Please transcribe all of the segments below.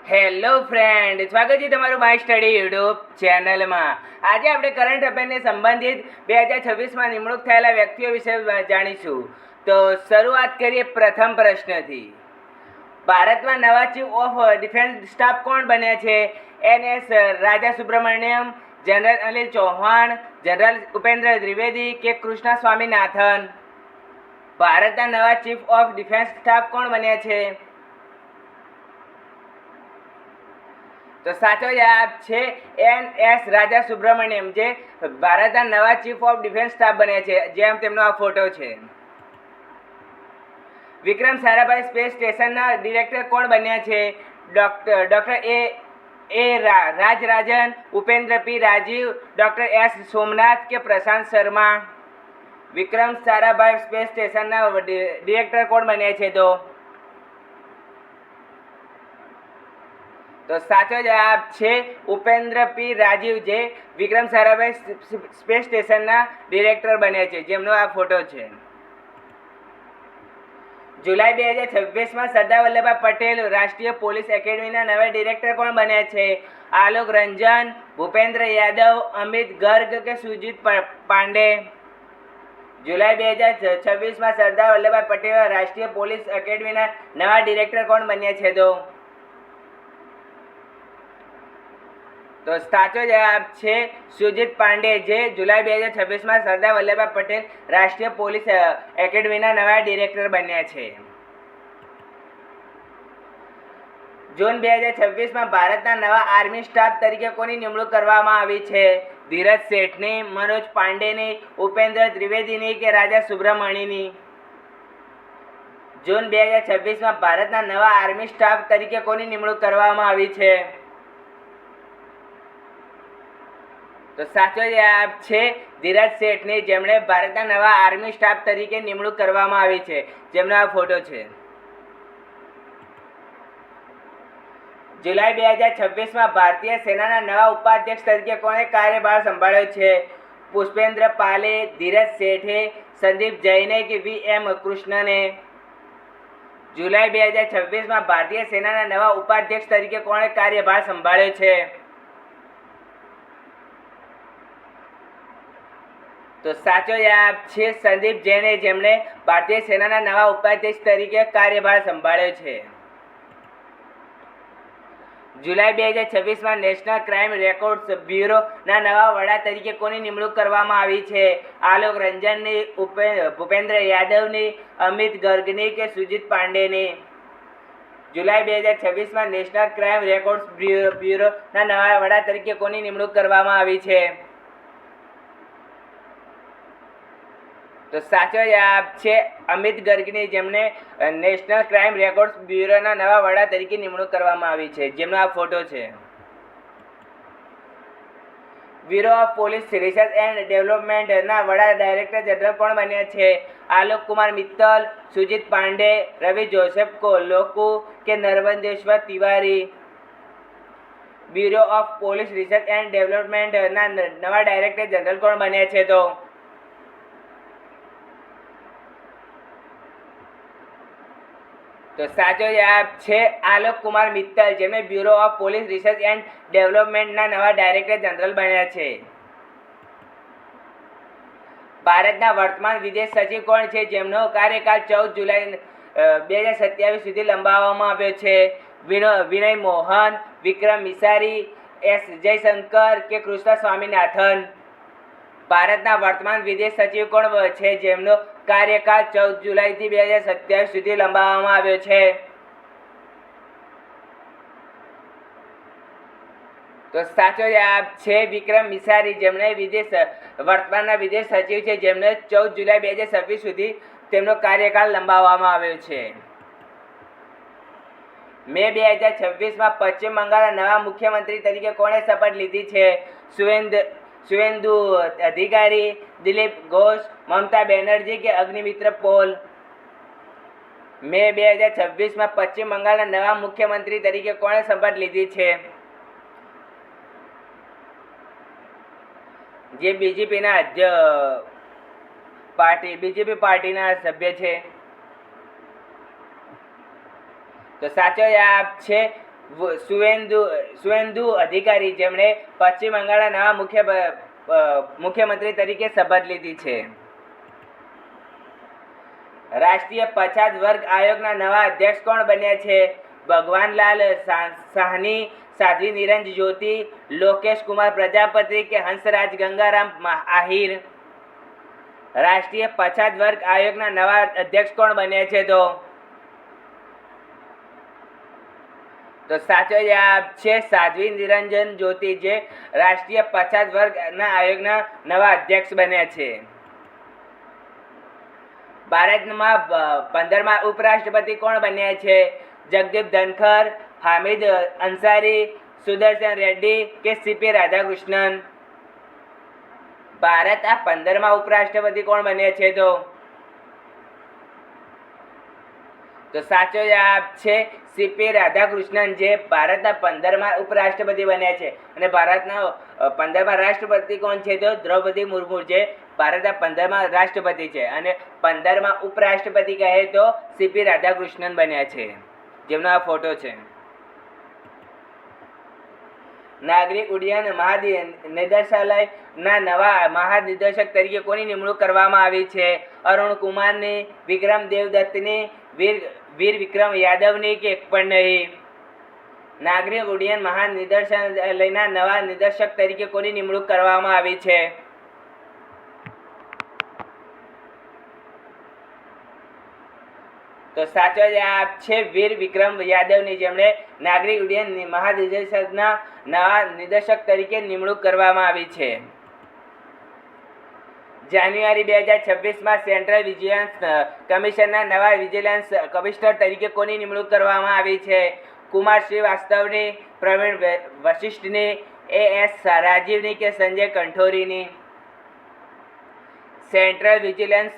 Hello friend, સ્વાગત છે તમારું માય સ્ટડી યુટ્યુબ ચેનલમાં. આજે આપણે કરંટ અફેરને સંબંધિત 2026માં નિમણૂક થયેલા વ્યક્તિઓ વિશે જાણીશું. તો શરૂઆત કરીએ પ્રથમ પ્રશ્નથી. ભારતમાં નવા ચીફ ઓફ ડિફેન્સ સ્ટાફ કોણ બન્યા છે? NS રાજા સુબ્રમણ્યમ, જનરલ અનિલ ચૌહાણ, જનરલ ઉપેન્દ્ર ત્રિવેદી કે કૃષ્ણા સ્વામીનાથન? ભારતના નવા ચીફ ઓફ ડિફેન્સ સ્ટાફ કોણ બન્યા છે? તો સાચો જવાબ છે NS રાજા સુબ્રમણ્યમ, જે ભારતના નવા ચીફ ઓફ ડિફેન્સ સ્ટાફ બન્યા છે, જેમ તેમનો આ ફોટો છે. વિક્રમ સારાભાઈ સ્પેસ સ્ટેશનના ડિરેક્ટર કોણ બન્યા છે? ડૉક્ટર એ રાજરાજન, ઉપેન્દ્ર પી રાજીવ, ડૉક્ટર S સોમનાથ કે પ્રશાંત શર્મા? વિક્રમ સારાભાઈ સ્પેસ સ્ટેશનના ડિરેક્ટર કોણ બન્યા છે? તો સાચો જવાબ છે ઉપેન્દ્ર પી રાજીવ, જે વિક્રમ સારાભાઈ સ્પેસ સ્ટેશનના ડિરેક્ટર બન્યા છે, જેમનો આ ફોટો છે. જુલાઈ 2026માં સરદાર વલ્લભભાઈ પટેલ રાષ્ટ્રીય પોલીસ એકેડમીના નવા ડિરેક્ટર કોણ બન્યા છે? આલોક રંજન, ભૂપેન્દ્ર યાદવ, અમિત ગર્ગ કે સુજીત પાંડે? જુલાઈ 2026માં સરદાર વલ્લભભાઈ પટેલ રાષ્ટ્રીય પોલીસ એકેડમીના નવા ડિરેક્ટર કોણ બન્યા છે? તો સાચો જવાબ છે સુજીત પાંડે, જે જુલાઈ 2026માં સરદાર વલ્લભભાઈ પટેલ રાષ્ટ્રીય પોલીસ એકેડમીના નવા ડિરેક્ટર બન્યા છે. જૂન 2026માં ભારતના નવા આર્મી સ્ટાફ તરીકે કોની નિમણૂક કરવામાં આવી છે? ધીરજ શેઠની, મનોજ પાંડેની, ઉપેન્દ્ર ત્રિવેદીની કે રાજા સુબ્રમણ્યની? જૂન 2026માં ભારતના નવા આર્મી સ્ટાફ તરીકે કોની નિમણૂક કરવામાં આવી છે? તો સાચો જવાબ છે ધીરજ શેઠની, જેમણે ભારતના નવા આર્મી સ્ટાફ તરીકે નિમણૂક કરવામાં આવી છે, જેમનો આ ફોટો છે. જુલાઈ 2026માં ભારતીય સેનાના નવા ઉપાધ્યક્ષ તરીકે કોણે કાર્યભાર સંભાળ્યો છે? પુષ્પેન્દ્ર પાલે, ધીરજ શેઠે, સંદીપ જૈને કે VM કૃષ્ણને? જુલાઈ 2026માં ભારતીય સેનાના નવા ઉપાધ્યક્ષ તરીકે કોણે કાર્યભાર સંભાળ્યો છે? તો સાચો જવાબ છે સંદીપ જૈને, જેમણે ભારતીય સેનાના નવા ઉપાધ્યક્ષ તરીકે કાર્યભાર સંભાળ્યો છે. જુલાઈ 2026માં નેશનલ ક્રાઇમ રેકોર્ડ્સ બ્યુરોના નવા વડા તરીકે કોની નિમણૂક કરવામાં આવી છે? આલોક રંજનની, ભૂપેન્દ્ર યાદવની, અમિત ગર્ગની કે સુજીત પાંડેની? જુલાઈ 2026માં નેશનલ ક્રાઇમ રેકોર્ડ્સ બ્યુરોના નવા વડા તરીકે કોની નિમણૂક કરવામાં આવી છે? તો સાચો જવાબ છે અમિત ગર્ગની, જેમને નેશનલ ક્રાઇમ રેકોર્ડ્સ બ્યુરોના નવા વડા તરીકે નિમણૂક કરવામાં આવી છે, જેમનો આ ફોટો છે. Bureau of Police Research and ડેવલપમેન્ટના વડા ડાયરેક્ટર જનરલ કોણ બન્યા છે? આલોક કુમાર મિત્તલ, સુજીત પાંડે, રવિ જોસેફ લોકુ કે Narmadeshwar Tiwari? Bureau of Police Research and ડેવલપમેન્ટના નવા ડાયરેક્ટર જનરલ કોણ બન્યા છે? તો સાચો જવાબ છે આલોક કુમાર મિત્તલ, જેમને Bureau of Police Research and ડેવલપમેન્ટના નવા ડાયરેક્ટર જનરલ બન્યા છે. ભારતના વર્તમાન વિદેશ સચિવ કોણ છે, જેમનો કાર્યકાળ 14 જુલાઈ 2027 સુધી લંબાવવામાં આવ્યો છે? વિનય મોહન, વિક્રમ મિસારી, S જયશંકર કે કૃષ્ણ સ્વામીનાથન? ભારતના વર્તમાન વિદેશ સચિવ કોણ છે, જેમનો કાર્યકાળ 14 જુલાઈથી 2027 સુધી લંબાવવામાં આવ્યો છે? તો સાચો જવાબ છે વિક્રમ મિસારી, જેમણે વર્તમાનના વિદેશ સચિવ છે, જેમને 14 જુલાઈ 2026 સુધી તેમનો કાર્યકાળ લંબાવવામાં આવ્યો છે. મે 2026માં પશ્ચિમ બંગાળના નવા મુખ્યમંત્રી તરીકે કોણે શપથ લીધી છે? સુવેન્દુ અધિકારી, દિલીપ ઘોષ, મમતા બેનર્જી કે અગ્નિમિત્ર પોલ? મે 2026માં પશ્ચિમ બંગાળના નવા મુખ્યમંત્રી તરીકે કોણે શપથ લીધી છે? જે બીજેપી પાર્ટીના સભ્ય છે. તો સાચો જવાબ છે સુવેન્દુ અધિકારી, જેમણે પશ્ચિમ બંગાળના નવા મુખ્યમંત્રી તરીકે શપથ લીધી છે. રાષ્ટ્રીય પછાત વર્ગ આયોગના નવા અધ્યક્ષ કોણ બન્યા છે? ભગવાનલાલ સાહની, સાધ્વી નિરંજન જ્યોતિ, લોકેશ કુમાર પ્રજાપતિ કે હંસરાજ ગંગારામ આહિર? રાષ્ટ્રીય પછાત વર્ગ આયોગના નવા અધ્યક્ષ કોણ બન્યા છે? તો સાચો જવાબ છે સાધ્વી નિરંજન જ્યોતિ, જે રાષ્ટ્રીય પછાત વર્ગના આયોગના નવા અધ્યક્ષ બન્યા છે. ભારતમાં 15મા ઉપરાષ્ટ્રપતિ કોણ બન્યા છે? જગદીપ ધનખર, હામિદ અંસારી, સુદર્શન રેડ્ડી કે સીપી રાધાકૃષ્ણન? ભારતના 15મા ઉપરાષ્ટ્રપતિ કોણ બન્યા છે? તો સાચો જવાબ છે સીપી રાધાકૃષ્ણન, જે ભારતના 15મા ઉપરાષ્ટ્રપતિ બન્યા છે. અને ભારતના 15મા રાષ્ટ્રપતિ કોણ છે? તો દ્રૌપદી મુર્મુ, જે ભારતના 15મા રાષ્ટ્રપતિ છે. અને 15મા ઉપરાષ્ટ્રપતિ કહે તો સીપી રાધાકૃષ્ણન બન્યા છે, જેમનો આ ફોટો છે. નાગરિક ઉડ્ડયન મહાનિદેશાલયના નવા મહાનિદેશક તરીકે કોની નિમણૂક કરવામાં આવી છે? અરુણ કુમારની, વિક્રમ દેવદત્તની, વીર વિક્રમ યાદવની કે એક પણ નહીં? નાગરિક ઉડ્ડયન મહાનિદેશાલયના નવા નિદેશક તરીકે કોની નિમણૂક કરવામાં આવી છે? તો સાચો જવાબ છે વીર વિક્રમ યાદવની, જેમણે નાગરિક ઉડ્ડયન મહાનિદેશકના નવા નિદેશક તરીકે નિમણૂક કરવામાં આવી છે. જાન્યુઆરી 2026માં સેન્ટ્રલ વિજિલન્સ કમિશનના નવા વિજિલન્સ કમિશનર તરીકે કોની નિમણૂક કરવામાં આવી છે? કુમાર શ્રીવાસ્તવની, પ્રવીણ વશિષ્ઠની, AS રાજીવની કે સંજય કંઠોરીની? સેન્ટ્રલ વિજિલન્સ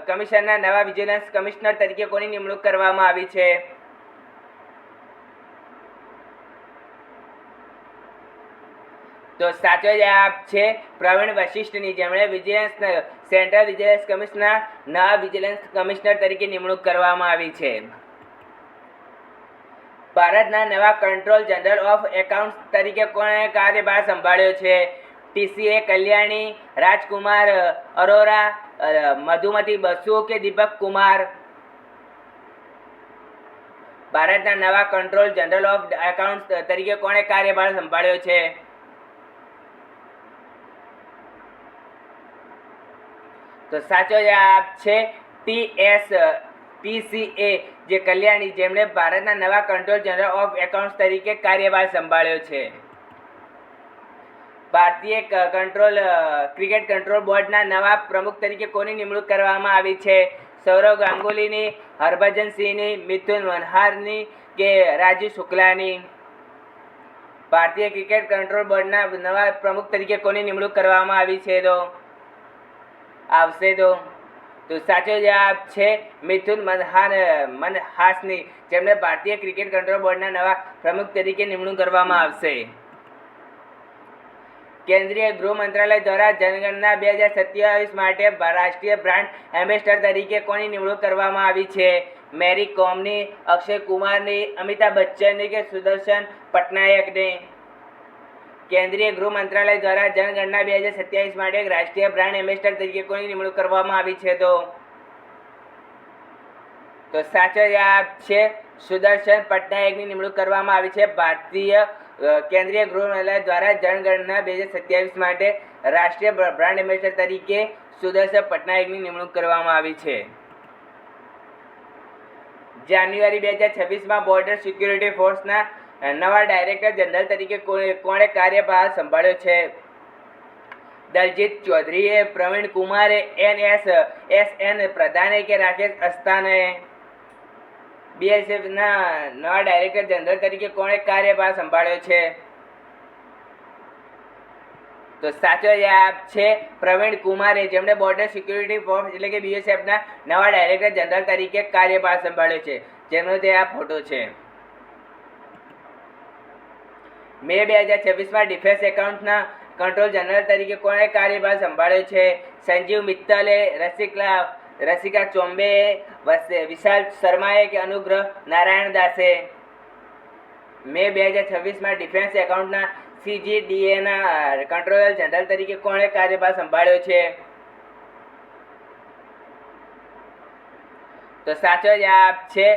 કમિશનના નવા વિજિલન્સ કમિશનર તરીકે કોની નિમણૂક કરવામાં આવી છે? તો સાચો જવાબ છે પ્રવીણ વશિષ્ઠની, જેમણે સેન્ટ્રલ વિજિલન્સ કમિશનના નવા વિજિલન્સ કમિશનર તરીકે નિમણૂક કરવામાં આવી છે. ભારતના નવા કંટ્રોલ જનરલ ઓફ એકાઉન્ટ્સ તરીકે કોણે કાર્યભાર સંભાળ્યો છે? TCA કલ્યાણી, રાજકુમાર અરોરા, મધુમતી બસુ કે દીપક કુમાર? ભારતના નવા કંટ્રોલ જનરલ ઓફ એકાઉન્ટ્સ તરીકે કોણે કાર્યભાર સંભાળ્યો છે? તો સાચો જવાબ છે TCA જે કલ્યાણી, જેમણે ભારતના નવા કંટ્રોલ જનરલ ઓફ એકાઉન્ટ્સ તરીકે કાર્યભાર સંભાળ્યો છે. ભારતીય ક્રિકેટ કંટ્રોલ બોર્ડના નવા પ્રમુખ તરીકે કોની નિમણૂક કરવામાં આવી છે? સૌરવ ગાંગુલીની, હરભજન સિંહની, મિથુન મનહારની કે રાજીવ શુક્લાની? ભારતીય ક્રિકેટ કંટ્રોલ બોર્ડના નવા પ્રમુખ તરીકે કોની નિમણૂક કરવામાં આવી છે? તો સાચો જવાબ છે મિથુન મનહાસની, જેમને ભારતીય ક્રિકેટ કંટ્રોલ બોર્ડના નવા પ્રમુખ તરીકે નિમણૂક કરવામાં આવશે. કેન્દ્રીય ગૃહ મંત્રાલય દ્વારા જનગણના 2027 માટે રાષ્ટ્રીય બ્રાન્ડ એમ્બેસેડર તરીકે કોની નિમણૂક કરવામાં આવી છે? મેરી કોમની, અક્ષય કુમારની, અમિતાભ બચ્ચનની કે સુદર્શન પટનાયકની? કેન્દ્રીય ગૃહ મંત્રાલય દ્વારા જનગણના 2027 માટે રાષ્ટ્રીય બ્રાન્ડ એમ્બેસેડર તરીકે કોની નિમણૂક કરવામાં આવી છે? તો સાચો જવાબ છે સુદર્શન પટનાયકની નિમણૂક કરવામાં આવી છે. ભારતીય કેન્દ્રીય ગૃહ મંત્રાલય દ્વારા જનગણના 2027 માટે રાષ્ટ્રીય બ્રાન્ડ એમ્બેસેડર તરીકે સુદર્શન પટનાયકની નિમણૂક કરવામાં આવી છે. જાન્યુઆરી 2026માં બોર્ડર સિક્યુરિટી ફોર્સના નવા ડાયરેક્ટર જનરલ તરીકે કોણે કાર્યભાર સંભાળ્યો છે? દલજીત ચૌધરીએ, પ્રવીણ કુમારે, SN પ્રધાને કે રાકેશ અસ્થાનાએ? BSFના નવા ડાયરેક્ટર જનરલ તરીકે કોણે કાર્યભાર સંભાળ્યો છે? તો સાચો જવાબ છે પ્રવીણ કુમારે, જેમણે બોર્ડર સિક્યુરિટી ફોર્સ એટલે કે BSFના નવા ડાયરેક્ટર જનરલ તરીકે કાર્યભાર સંભાળ્યો છે, જેમનો તે આ ફોટો છે. મે 2026માં ડિફેન્સ એકાઉન્ટના કંટ્રોલ જનરલ તરીકે કોણે કાર્યભાર સંભાળ્યો છે? સંજીવ મિત્તલે, રસિકા ચોમ્બેએ, વિશાલ શર્માએ કે અનુગ્રહ નારાયણ દાસે? મે 2026માં ડિફેન્સ એકાઉન્ટના CGDAના કંટ્રોલર જનરલ તરીકે કોણે કાર્યભાર સંભાળ્યો છે? તો સાચો જવાબ છે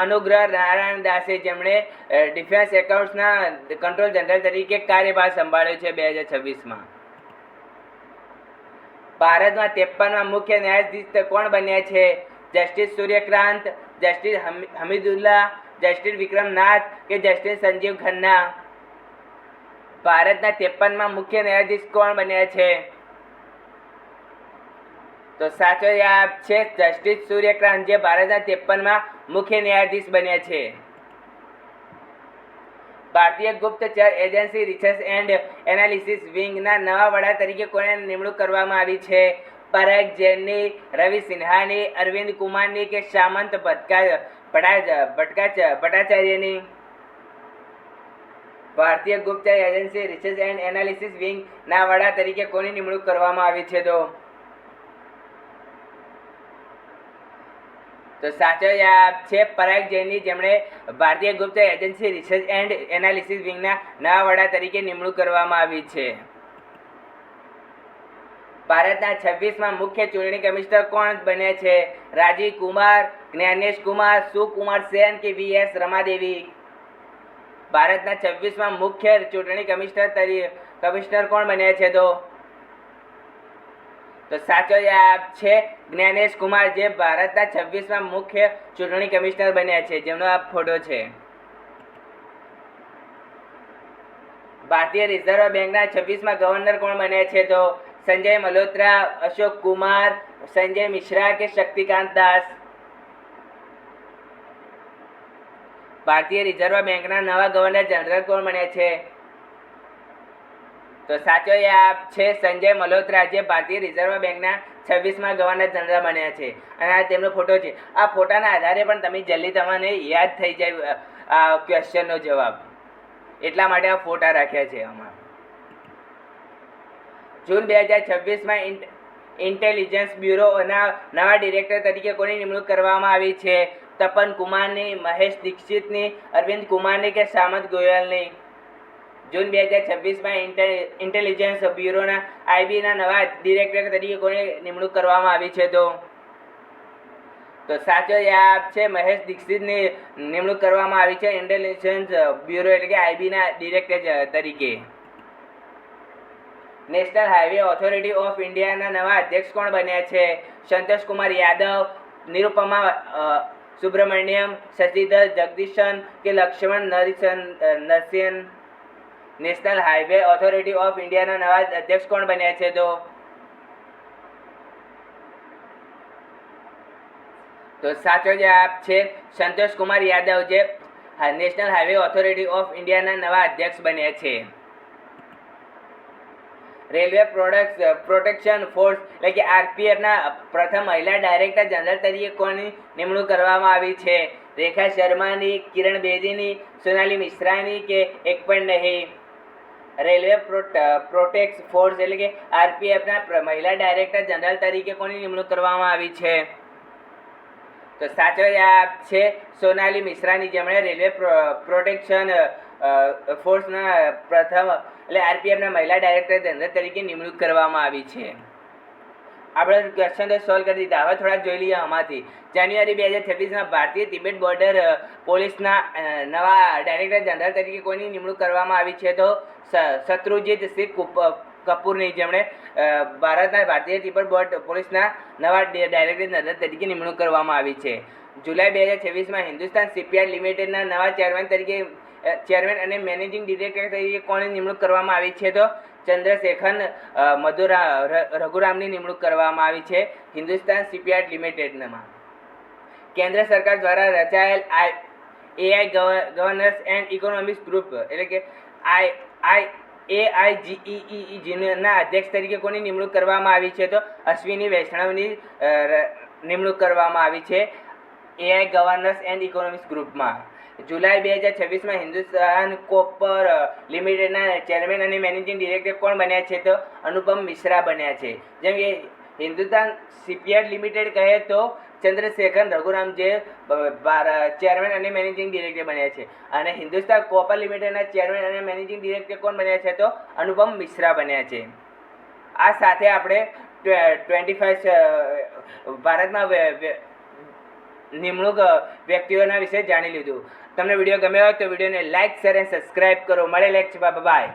અનુગ્રહ નારાયણ દાસે, જેમણે ડિફેન્સ એકાઉન્ટ્સના કંટ્રોલ જનરલ તરીકે કાર્યભાર સંભાળ્યો છે 2026માં. ભારતમાં 53માં મુખ્ય ન્યાયાધીશ કોણ બન્યા છે? Justice Suryakant, justice Hamidullah, justice Vikram Nath કે જસ્ટિસ સંજીવ ખન્ના? ભારતના 53માં મુખ્ય ન્યાયાધીશ કોણ બન્યા છે? તો સાચો જવાબ છે જસ્ટિસ સૂર્યકાંત, જે ભારતના 53માં મુખ્ય ન્યાયાધીશ બન્યા છે. ભારતીય ગુપ્તચર એજન્સી રિસર્ચ એન્ડ એનાલિસિસ વિંગના નવા વડા તરીકે કોને નિમણૂક કરવામાં આવી છે? પરાગ જૈનની, રવિ સિન્હાની, અરવિંદ કુમારની કે સામંત ભટ્ટાચાર્યની? ભારતીય ગુપ્તચર એજન્સી રિસર્ચ એન્ડ એનાલિસિસ વિંગના વડા તરીકે કોની નિમણૂક કરવામાં આવી છે? તો સાચો જવાબ છે પરાગ જૈનની, જેમણે ભારતીય ગુપ્ત એજન્સી રિસર્ચ એન્ડ એનાલિસિસ વિંગના નવા વડા તરીકે નિમણૂક કરવામાં આવી છે. ભારતના 26માં મુખ્ય ચૂંટણી કમિશનર કોણ બન્યા છે? રાજીવ કુમાર, જ્ઞાનેશ કુમાર, સુકુમાર સેન કે VS રમાદેવી? ભારતના 26માં મુખ્ય ચૂંટણી કમિશનર કોણ બન્યા છે? તો સાચો જવાબ છે જ્ઞાનેશ કુમાર, જે ભારતના 26માં મુખ્ય ચૂંટણી કમિશનર બન્યા છે, જેમનો આ ફોટો છે. ભારતીય રિઝર્વ બેંકના 26માં ગવર્નર કોણ બન્યા છે? તો સંજય મલ્હોત્રા, અશોક કુમાર, સંજય મિશ્રા કે શક્તિકાંત દાસ? ભારતીય રિઝર્વ બેંકના નવા ગવર્નર જનરલ કોણ બન્યા છે? તો સાચો જવાબ છે સંજય મલ્હોત્રા, જે ભારતીય રિઝર્વ બેંકના 26માં ગવર્નર જનરલ બન્યા છે. અને આ તેમનો ફોટો છે. આ ફોટાના આધારે પણ તમે જલ્દી તમને યાદ થઈ જાય આ ક્વેશ્ચનનો જવાબ, એટલા માટે આ ફોટા રાખ્યા છે આમાં. જૂન 2026માં ઇન્ટેલિજન્સ બ્યુરોના નવા ડિરેક્ટર તરીકે કોની નિમણૂક કરવામાં આવી છે? તપન કુમારની, મહેશ દીક્ષિતની, અરવિંદ કુમારની કે સામંત ગોયલની? જૂન 2026માં ઇન્ટેલિજન્સ બ્યુરોના IBના નવા ડિરેક્ટર તરીકે કોની નિમણૂક કરવામાં આવી છે? તો સાચો જવાબ છે મહેશ દીક્ષિતની નિમણૂક કરવામાં આવી છે ઇન્ટેલિજન્સ બ્યુરો એટલે કે IBના ડિરેક્ટર તરીકે. નેશનલ હાઈવે ઓથોરિટી ઓફ ઇન્ડિયાના નવા અધ્યક્ષ કોણ બન્યા છે? સંતોષ કુમાર યાદવ, નિરુપમા સુબ્રમણ્યમ, શશિધર જગદીશન કે Lakshman Narasimhan? National Highway Authority of ઇન્ડિયાના નવા અધ્યક્ષ કોણ બન્યા છે? તો સાચો જવાબ છે સંતોષ કુમાર યાદવ, જે નેશનલ હાઈવે ઓથોરિટી ઓફ ઇન્ડિયાના નવા અધ્યક્ષ બન્યા છે. રેલવે પ્રોટેક્શન ફોર્સ એટલે કે RPFના પ્રથમ મહિલા ડાયરેક્ટર જનરલ તરીકે કોની નિમણૂક કરવામાં આવી છે? રેખા શર્માની, કિરણ બેદીની, સોનાલી મિશ્રાની કે એક પણ નહીં? રેલવે પ્રોટેક્ટ ફોર્સ એટલે કે RPFના મહિલા ડાયરેક્ટર જનરલ તરીકે કોની નિમણૂક કરવામાં આવી છે? તો સાચો જવાબ છે સોનાલી મિશ્રાની, જેમણે રેલવે પ્રોટેક્શન ફોર્સના પ્રથમ એટલે RPFના મહિલા ડાયરેક્ટર જનરલ તરીકે નિમણૂક કરવામાં આવી છે. આપણે ક્વેશ્ચન તો સોલ્વ કરી દીધા. હવે થોડાક જોઈ લઈએ આમાંથી. જાન્યુઆરી 2026માં ભારતીય તિબેટ બોર્ડર પોલીસના નવા ડાયરેક્ટર જનરલ તરીકે કોની નિમણૂક કરવામાં આવી છે? તો શત્રુજીત સિંહ કપૂરની, જેમણે ભારતીય તિબેટ બોર્ડર પોલીસના નવા ડાયરેક્ટર જનરલ તરીકે નિમણૂક કરવામાં આવી છે. જુલાઈ 2026માં હિન્દુસ્તાન શિપયાર્ડ લિમિટેડના નવા ચેરમેન અને મેનેજિંગ ડિરેક્ટર તરીકે કોની નિમણૂક કરવામાં આવી છે? તો ચંદ્રશેખર રઘુરામની નિમણૂક કરવામાં આવી છે હિન્દુસ્તાન શિપયાર્ડ લિમિટેડમાં. કેન્દ્ર સરકાર દ્વારા રચાયેલ AI governance and economics group એટલે કે AIGEE ના અધ્યક્ષ તરીકે કોની નિમણૂક કરવામાં આવી છે? તો અશ્વિની વૈષ્ણવની નિમણૂક કરવામાં આવી છે AI ગવર્નન્સ એન્ડ ઇકોનોમિક્સ ગ્રુપમાં. જુલાઈ 2026માં હિન્દુસ્તાન કોપર લિમિટેડના ચેરમેન અને મેનેજિંગ ડિરેક્ટર કોણ બન્યા છે? તો અનુપમ મિશ્રા બન્યા છે. જેમ કે હિન્દુસ્તાન શિપયાર્ડ લિમિટેડ કહે તો ચંદ્રશેખર રઘુરામ જે ચેરમેન અને મેનેજિંગ ડિરેક્ટર બન્યા છે, અને હિન્દુસ્તાન કોપર લિમિટેડના ચેરમેન અને મેનેજિંગ ડિરેક્ટર કોણ બન્યા છે? તો અનુપમ મિશ્રા બન્યા છે. આ સાથે આપણે 25 ભારતમાં નિમણૂક વ્યક્તિઓના વિશે જાણી લીધું. તમને વિડીયો ગમ્યો હોય તો વિડીયોને લાઇક, શેર અને સબસ્ક્રાઈબ કરો. મળે લેક્ચર, બાય.